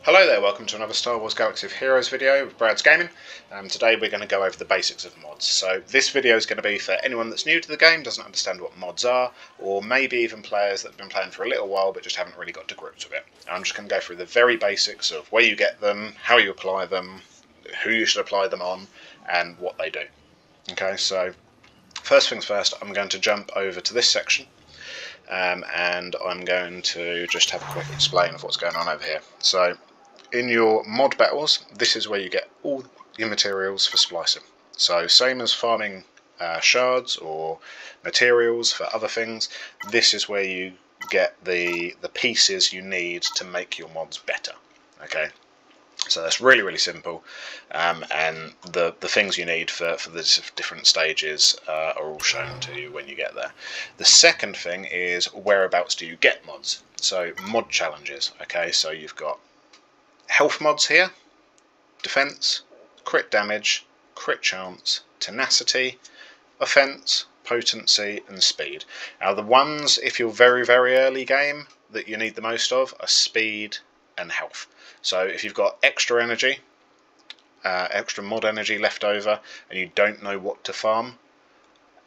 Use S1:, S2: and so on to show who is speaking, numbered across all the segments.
S1: Hello there, welcome to another Star Wars Galaxy of Heroes video with Brad's Gaming. Today we're going to go over the basics of mods. So this video is going to be for anyone that's new to the game, doesn't understand what mods are, or maybe even players that have been playing for a little while but just haven't really got to grips with it. I'm just going to go through the very basics of where you get them, how you apply them, who you should apply them on, and what they do. Okay, so first things first, I'm going to jump over to this section. And I'm going to just have a quick explain of what's going on over here. So in your mod battles, this is where you get all your materials for splicing. So same as farming shards or materials for other things, this is where you get the pieces you need to make your mods better. Okay, so that's really simple, and the things you need for the different stages are all shown to you when you get there. The second thing is whereabouts do you get mods. So mod challenges. Okay, so you've got health mods here, defense, crit damage, crit chance, tenacity, offense, potency and speed. Now the ones, if you're very early game, that you need the most of are speed and health. So if you've got extra energy, extra mod energy left over, and you don't know what to farm,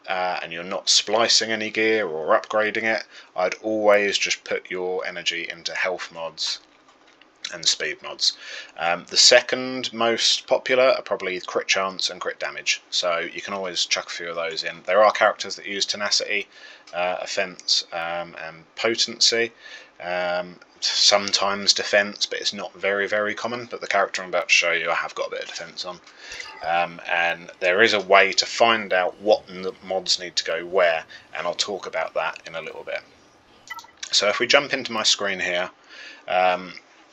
S1: and you're not splicing any gear or upgrading it, I'd always just put your energy into health mods and speed mods. The second most popular are probably crit chance and crit damage, so you can always chuck a few of those in. There are characters that use tenacity, offense and potency, sometimes defense, but it's not very common. But the character I'm about to show you, I have got a bit of defense on, and there is a way to find out what mods need to go where, and I'll talk about that in a little bit. So if we jump into my screen here,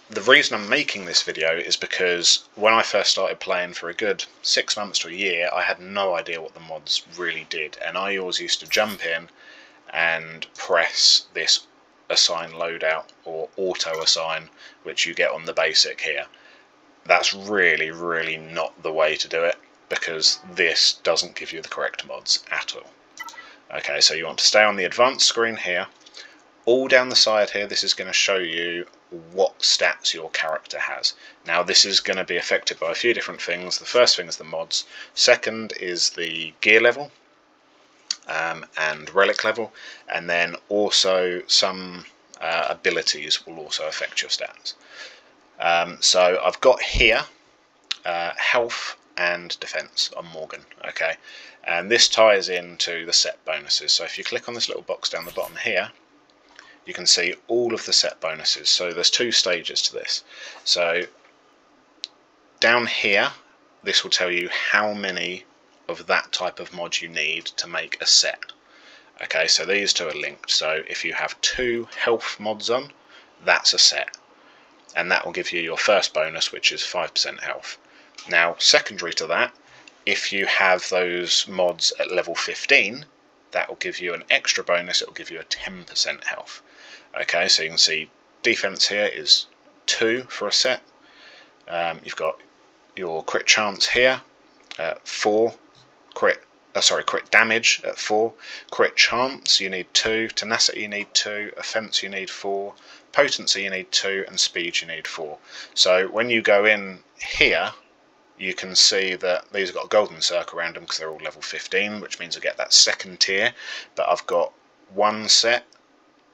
S1: the reason I'm making this video is because when I first started playing for a good 6 months to a year, I had no idea what the mods really did, and I always used to jump in and press this assign loadout or auto assign, which you get on the basic here. That's really not the way to do it, because this doesn't give you the correct mods at all. Okay, so you want to stay on the advanced screen here. All down the side here, this is going to show you what stats your character has. Now this is going to be affected by a few different things. The first thing is the mods, second is the gear level and relic level, and then also some abilities will also affect your stats. So I've got here health and defense on Morgan, okay, and this ties into the set bonuses. So if you click on this little box down the bottom here, you can see all of the set bonuses. So there's two stages to this. So down here, this will tell you how many of that type of mod you need to make a set. Okay, so these two are linked. So if you have 2 health mods on, that's a set, and that will give you your first bonus, which is 5% health. Now secondary to that, if you have those mods at level 15, that will give you an extra bonus. It will give you a 10% health. Okay, so you can see defense here is 2 for a set. You've got your crit chance here at 4, crit damage at 4, crit chance you need 2, tenacity you need 2, offense you need 4, potency you need 2, and speed you need 4. So when you go in here, you can see that these have got a golden circle around them because they're all level 15, which means I get that second tier. But I've got 1 set,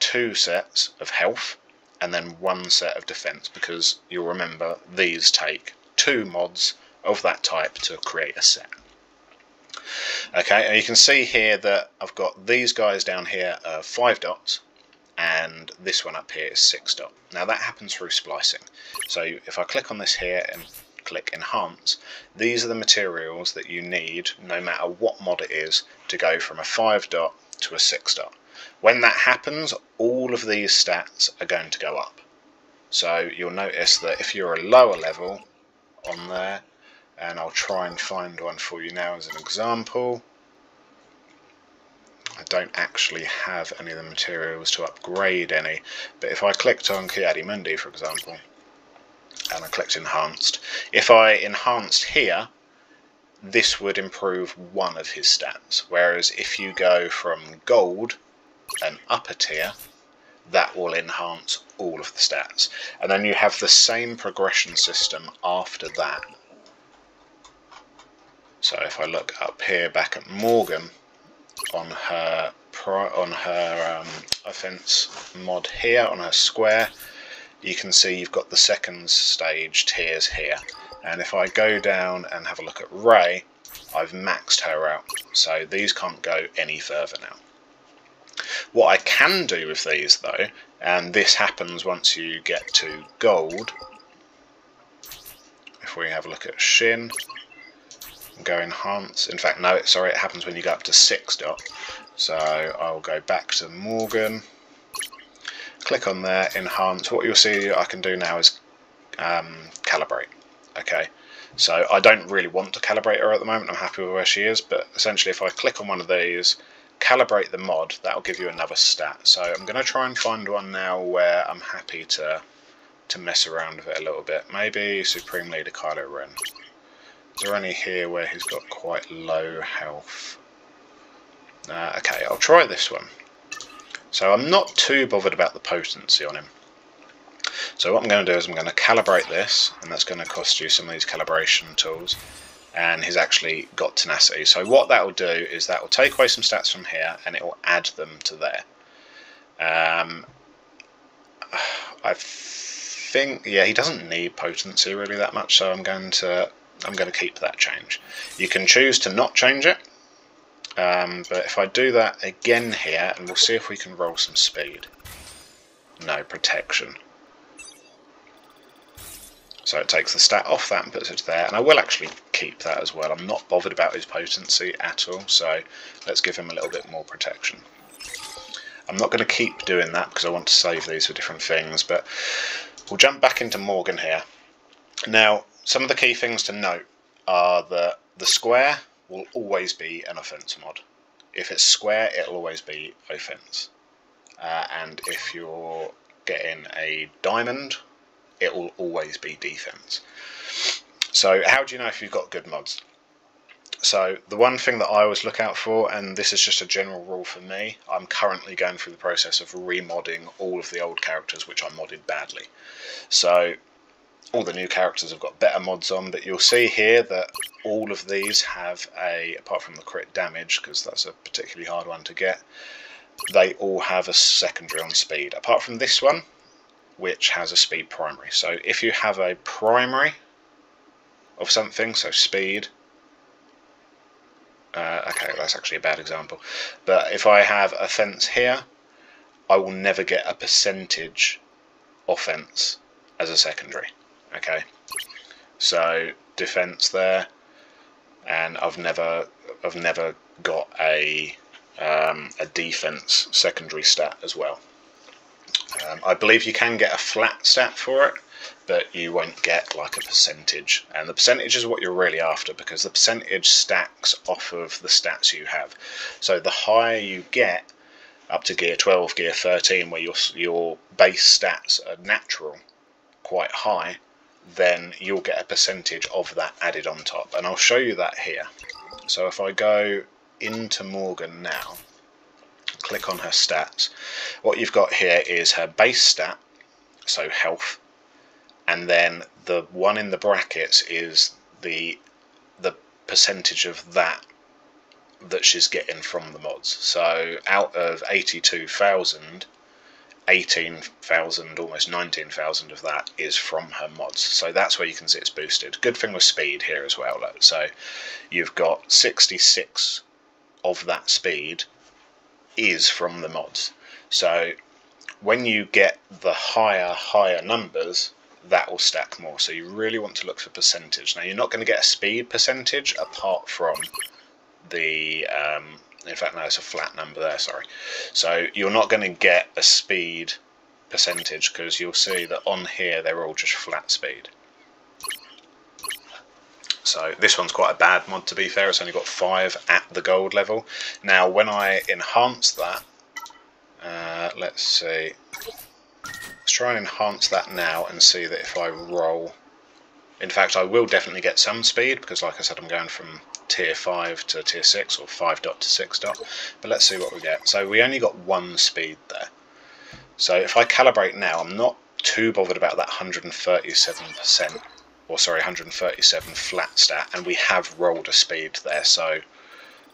S1: 2 sets of health, and then 1 set of defense, because you'll remember these take 2 mods of that type to create a set. Okay, and you can see here that I've got these guys down here 5 dots, and this one up here is 6 dots. Now that happens through splicing. So if I click on this here and click enhance, these are the materials that you need, no matter what mod it is, to go from a 5 dot to a 6 dot. When that happens, all of these stats are going to go up. So you'll notice that if you're a lower level on there, and I'll try and find one for you now as an example. I don't actually have any of the materials to upgrade any, but if I clicked on Mundi, for example, and I clicked enhanced, if I enhanced here, this would improve one of his stats, whereas if you go from gold, an upper tier, that will enhance all of the stats. And then you have the same progression system after that. So if I look up here back at Morgan on her offense mod here, on her square, you can see you've got the second stage tiers here. And if I go down and have a look at Ray, I've maxed her out, so these can't go any further now. What I can do with these though, and this happens once you get to gold, if we have a look at Shin, go enhance, in fact no, sorry, it happens when you go up to 6 dot. So I'll go back to Morgan, click on there, enhance. What you'll see I can do now is calibrate. Okay, so I don't really want to calibrate her at the moment, I'm happy with where she is, but essentially if I click on one of these, calibrate the mod, that'll give you another stat. So I'm going to try and find one now where I'm happy to mess around with it a little bit. Maybe Supreme Leader Kylo Ren. Is there any here where he's got quite low health? Okay, I'll try this one. So I'm not too bothered about the potency on him. So what I'm going to do is I'm going to calibrate this, and that's going to cost you some of these calibration tools. And he's actually got tenacity. So what that will do is that will take away some stats from here, and it will add them to there. I think, yeah, he doesn't need potency really that much, so I'm going to keep that change. You can choose to not change it, but if I do that again here, and we'll see if we can roll some speed. No, protection. So it takes the stat off that and puts it there, and I will actually keep that as well. I'm not bothered about his potency at all, so let's give him a little bit more protection. I'm not going to keep doing that because I want to save these for different things, but we'll jump back into Morgan here. Now, some of the key things to note are that the square will always be an offense mod. If it's square, it'll always be offense. And if you're getting a diamond, it will always be defense. So how do you know if you've got good mods? So the one thing that I always look out for, and this is just a general rule for me, I'm currently going through the process of remodding all of the old characters which I modded badly. So all the new characters have got better mods on, but you'll see here that all of these have a, apart from the crit damage, because that's a particularly hard one to get, they all have a secondary on speed, apart from this one, which has a speed primary. So if you have a primary of something, so speed, okay, that's actually a bad example, but if I have offense here, I will never get a percentage offense as a secondary. Okay, so defense there, and I've never got a defense secondary stat as well. I believe you can get a flat stat for it, but you won't get like a percentage, and the percentage is what you're really after, because the percentage stacks off of the stats you have. So the higher you get up to gear 12, gear 13, where your base stats are natural, quite high, then you'll get a percentage of that added on top, and I'll show you that here. So if I go into Morgan now, click on her stats, what you've got here is her base stat, so health, and then the one in the brackets is the percentage of that she's getting from the mods. So out of 82,000, 18,000, almost 19,000 of that is from her mods. So that's where you can see it's boosted. Good thing with speed here as well, look. So you've got 66 of that speed is from the mods. So when you get the higher numbers, that will stack more. So you really want to look for percentage. Now you're not going to get a speed percentage apart from the in fact, no, it's a flat number there, sorry. So you're not going to get a speed percentage, because you'll see that on here they're all just flat speed. So this one's quite a bad mod, to be fair. It's only got 5 at the gold level. Now when I enhance that, let's see, let's try and enhance that now and see that if I roll, in fact I will definitely get some speed, because like I said, I'm going from tier 5 to tier 6, or 5 dot to 6 dot, but let's see what we get. So we only got 1 speed there, So if I calibrate now, I'm not too bothered about that 137%, or sorry, 137 flat stat, and we have rolled a speed there, so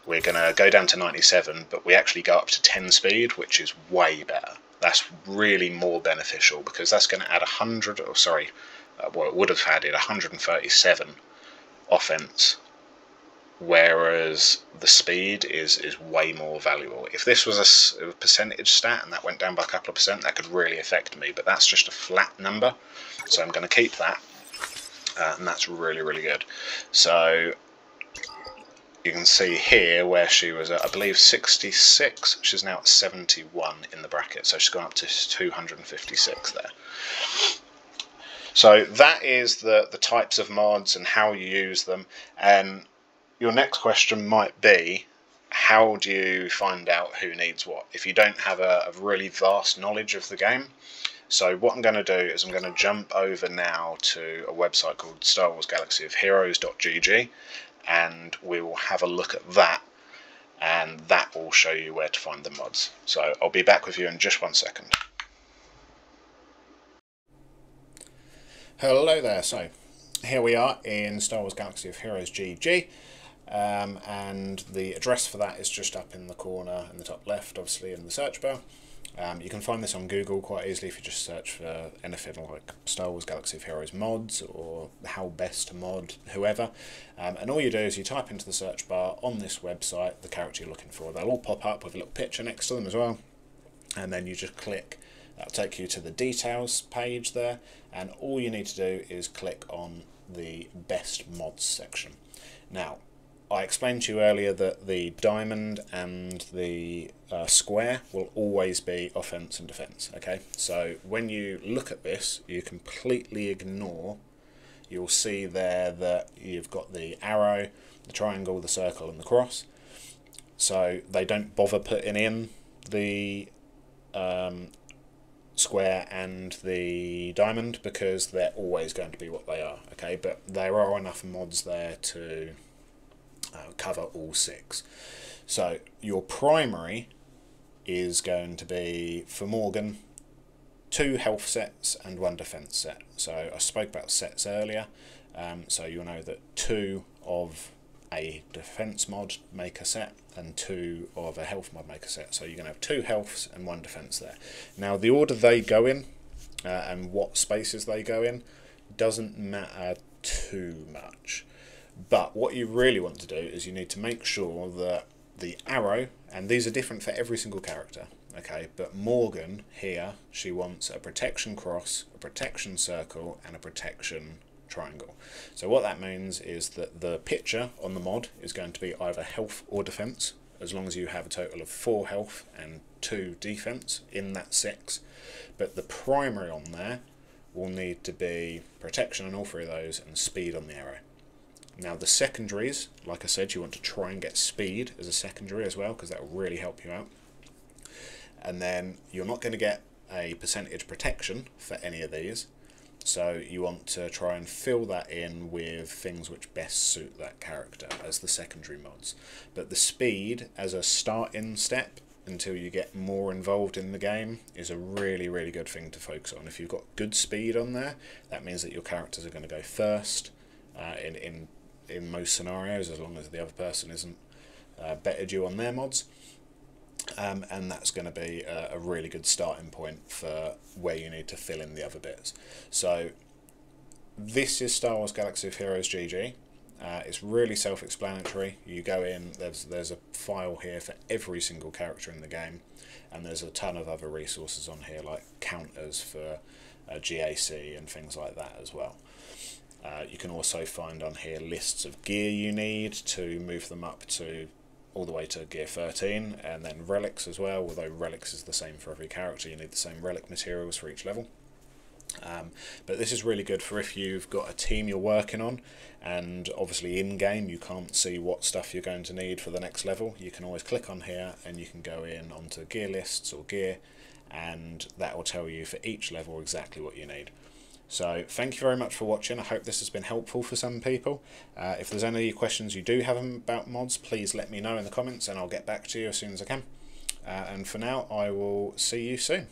S1: we're going to go down to 97, but we actually go up to 10 speed, which is way better. That's really more beneficial, because that's going to add 100, or sorry, well, it would have added 137 offense, whereas the speed is way more valuable. If this was a percentage stat and that went down by a couple of percent, that could really affect me, but that's just a flat number, so I'm going to keep that, and that's really, really good. So you can see here where she was at, I believe, 66, she's now at 71 in the bracket, so she's gone up to 256 there. So that is the types of mods and how you use them. And your next question might be, how do you find out who needs what if you don't have a really vast knowledge of the game? So what I'm going to do is I'm going to jump over now to a website called SWGOH.gg, and we will have a look at that, and that will show you where to find the mods. So I'll be back with you in just 1 second. Hello there, so here we are in Star Wars Galaxy of Heroes GG, and the address for that is just up in the corner in the top left, obviously in the search bar. You can find this on Google quite easily if you just search for anything like Star Wars Galaxy of Heroes mods or how best to mod whoever, and all you do is you type into the search bar on this website the character you're looking for. They'll all pop up with a little picture next to them as well, and then you just click. That'll take you to the details page there, and all you need to do is click on the best mods section. Now, I explained to you earlier that the diamond and the square will always be offense and defense, okay? So when you look at this, you completely ignore, you'll see there that you've got the arrow, the triangle, the circle and the cross. So they don't bother putting in the square and the diamond because they're always going to be what they are, okay? But there are enough mods there to cover all 6. So your primary is going to be, for Morgan, 2 health sets and 1 defense set. So I spoke about sets earlier, so you'll know that 2 of a defense mod make a set and 2 of a health mod make a set. So you're going to have 2 healths and 1 defense there. Now the order they go in and what spaces they go in doesn't matter too much. But what you really want to do is you need to make sure that the arrow, and these are different for every single character, okay, but Morgan here, she wants a protection cross, a protection circle and a protection triangle. So what that means is that the picture on the mod is going to be either health or defense, as long as you have a total of 4 health and 2 defense in that 6. But the primary on there will need to be protection on all 3 of those and speed on the arrow. Now the secondaries, like I said, you want to try and get speed as a secondary as well, because that will really help you out. And then you're not going to get a percentage protection for any of these, so you want to try and fill that in with things which best suit that character as the secondary mods. But the speed as a starting step until you get more involved in the game is a really, really good thing to focus on. If you've got good speed on there, that means that your characters are going to go first in most scenarios, as long as the other person isn't bettered you on their mods, and that's going to be a really good starting point for where you need to fill in the other bits. So this is Star Wars Galaxy of Heroes GG. It's really self-explanatory. You go in, there's a file here for every single character in the game, and there's a ton of other resources on here like counters for GAC and things like that as well. You can also find on here lists of gear you need to move them up to all the way to gear 13, and then relics as well, although relics is the same for every character. You need the same relic materials for each level. But this is really good for if you've got a team you're working on, and obviously in game you can't see what stuff you're going to need for the next level. You can always click on here and you can go in onto gear lists or gear, and that will tell you for each level exactly what you need. So thank you very much for watching. I hope this has been helpful for some people. If there's any questions you do have about mods, please let me know in the comments and I'll get back to you as soon as I can. And for now, I will see you soon.